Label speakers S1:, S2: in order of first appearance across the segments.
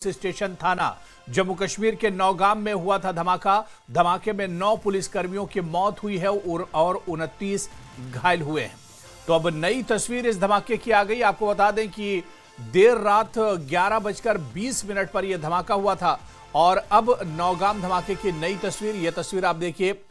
S1: Station थाना जम्मू कश्मीर के नौगाम में हुआ था धमाका। धमाके में 9 पुलिसकर्मियों की मौत हुई है और 29 घायल हुए हैं। तो अब नई तस्वीर इस धमाके की आ गई। आपको बता दें कि देर रात 11:20 पर यह धमाका हुआ था और अब नौगाम धमाके की नई तस्वीर, यह तस्वीर आप देखिए,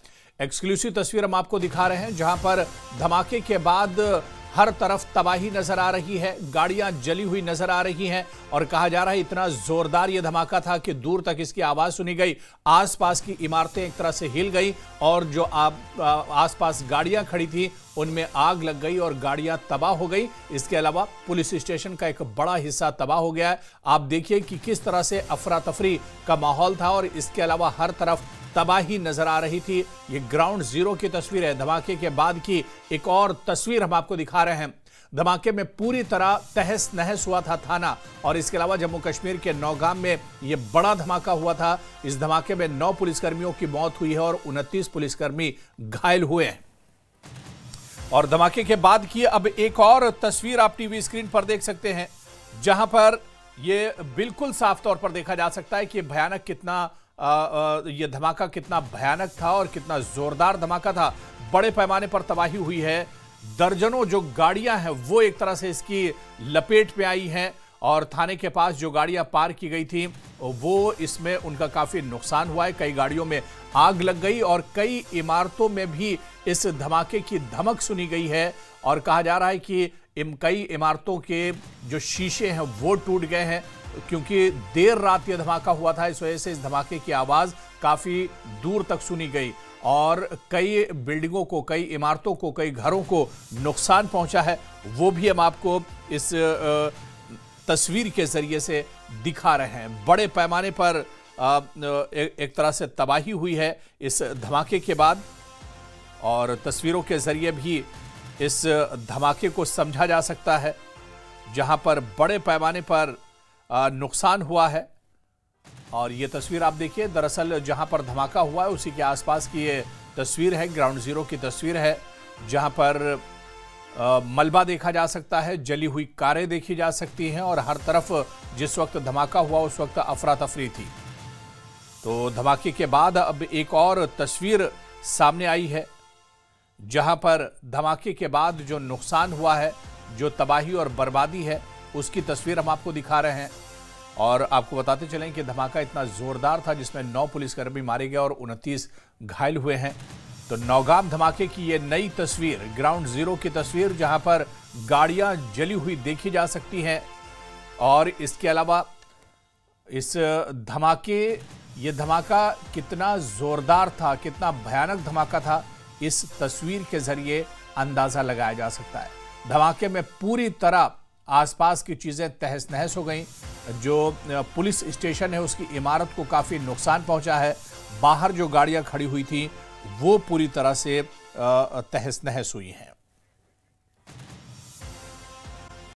S1: एक्सक्लूसिव तस्वीर हम आपको दिखा रहे हैं, जहां पर धमाके के बाद हर तरफ तबाही नजर आ रही है, गाड़ियां जली हुई नजर आ रही हैं और कहा जा रहा है इतना जोरदार यह धमाका था कि दूर तक इसकी आवाज सुनी गई। आसपास की इमारतें एक तरह से हिल गई और जो आसपास गाड़ियां खड़ी थी उनमें आग लग गई और गाड़ियां तबाह हो गई। इसके अलावा पुलिस स्टेशन का एक बड़ा हिस्सा तबाह हो गया है। आप देखिए कि किस तरह से अफरा तफरी का माहौल था और इसके अलावा हर तरफ तबाही नजर आ रही थी। ये ग्राउंड जीरो की तस्वीर है। धमाके के बाद की एक और तस्वीर हम आपको दिखा रहे हैं। धमाके में पूरी तरह तहस नहस हुआ था थाना और इसके अलावा जम्मू कश्मीर के नौगाम में यह बड़ा धमाका हुआ था। इस धमाके में 9 पुलिसकर्मियों की मौत हुई है और 29 पुलिसकर्मी घायल हुए हैं। और धमाके के बाद की अब एक और तस्वीर आप टीवी स्क्रीन पर देख सकते हैं, जहां पर यह बिल्कुल साफ तौर पर देखा जा सकता है कि भयानक कितना यह धमाका कितना भयानक था और कितना जोरदार धमाका था। बड़े पैमाने पर तबाही हुई है। दर्जनों जो गाड़ियां हैं वो एक तरह से इसकी लपेट में आई हैं और थाने के पास जो गाड़ियां पार की गई थी वो इसमें उनका काफी नुकसान हुआ है। कई गाड़ियों में आग लग गई और कई इमारतों में भी इस धमाके की धमक सुनी गई है और कहा जा रहा है कि कई इमारतों के जो शीशे हैं वो टूट गए हैं, क्योंकि देर रात यह धमाका हुआ था। इस वजह से इस धमाके की आवाज काफी दूर तक सुनी गई और कई बिल्डिंगों को, कई इमारतों को, कई घरों को नुकसान पहुंचा है। वो भी हम आपको इस तस्वीर के जरिए से दिखा रहे हैं। बड़े पैमाने पर एक तरह से तबाही हुई है इस धमाके के बाद और तस्वीरों के जरिए भी इस धमाके को समझा जा सकता है, जहां पर बड़े पैमाने पर नुकसान हुआ है। और ये तस्वीर आप देखिए, दरअसल जहां पर धमाका हुआ है उसी के आसपास की ये तस्वीर है, ग्राउंड जीरो की तस्वीर है, जहां पर मलबा देखा जा सकता है, जली हुई कारें देखी जा सकती हैं और हर तरफ जिस वक्त धमाका हुआ उस वक्त अफरा तफरी थी। तो धमाके के बाद अब एक और तस्वीर सामने आई है, जहां पर धमाके के बाद जो नुकसान हुआ है, जो तबाही और बर्बादी है, उसकी तस्वीर हम आपको दिखा रहे हैं। और आपको बताते चलें कि धमाका इतना जोरदार था जिसमें 9 पुलिसकर्मी मारे गए और 29 घायल हुए हैं। तो नौगाम धमाके की ये नई तस्वीर, ग्राउंड जीरो की तस्वीर, जहां पर गाड़ियां जली हुई देखी जा सकती हैं और इसके अलावा इस ये धमाका कितना जोरदार था, कितना भयानक धमाका था, इस तस्वीर के जरिए अंदाजा लगाया जा सकता है। धमाके में पूरी तरह आसपास की चीजें तहस नहस हो गई। जो पुलिस स्टेशन है उसकी इमारत को काफी नुकसान पहुंचा है। बाहर जो गाड़ियां खड़ी हुई थी वो पूरी तरह से तहस नहस हुई हैं।